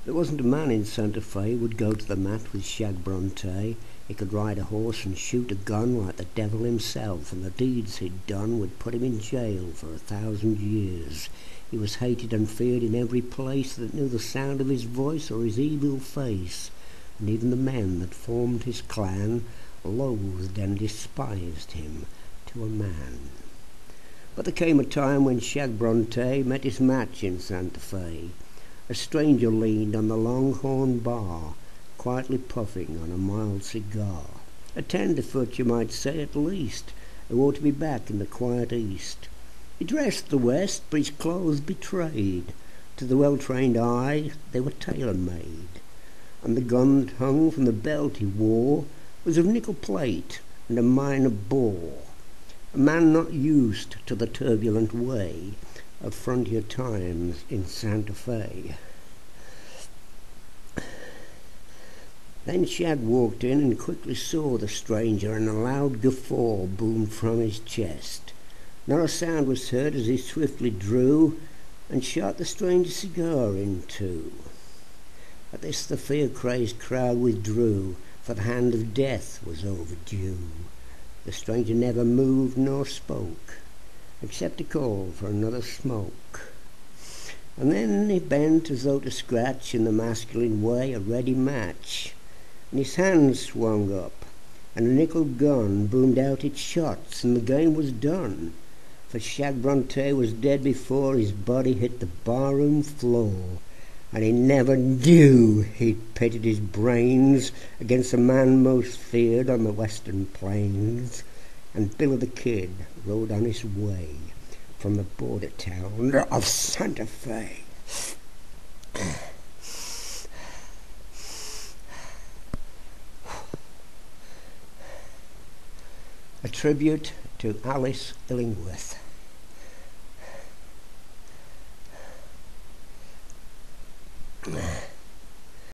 There wasn't a man in Santa Fe would go to the mat with Shag Bronte. He could ride a horse and shoot a gun like the devil himself, and the deeds he'd done would put him in jail for 1,000 years. He was hated and feared in every place that knew the sound of his voice or his evil face, and even the men that formed his clan loathed and despised him to a man. But there came a time when Shag Bronte met his match in Santa Fe. A stranger leaned on the long-horn bar, quietly puffing on a mild cigar. A tenderfoot, you might say, at least, who ought to be back in the quiet East. He dressed the West, but his clothes betrayed. To the well-trained eye, they were tailor-made. And the gun that hung from the belt he wore was of nickel plate and a minor bore. A man not used to the turbulent way of frontier times in Santa Fe. Then Shag walked in and quickly saw the stranger, and a loud guffaw boomed from his chest. Not a sound was heard as he swiftly drew and shot the stranger's cigar in two. At this the fear-crazed crowd withdrew, for the hand of death was overdue. The stranger never moved nor spoke, except to call for another smoke. And then he bent as though to scratch in the masculine way a ready match, and his hand swung up, and a nickel gun boomed out its shots, and the game was done. For Shag Bronte was dead before his body hit the barroom floor, and he never knew he'd pitted his brains against the man most feared on the western plains. And Billy the Kid rode on his way from the border town of Santa Fe. A tribute to Alice Illingworth.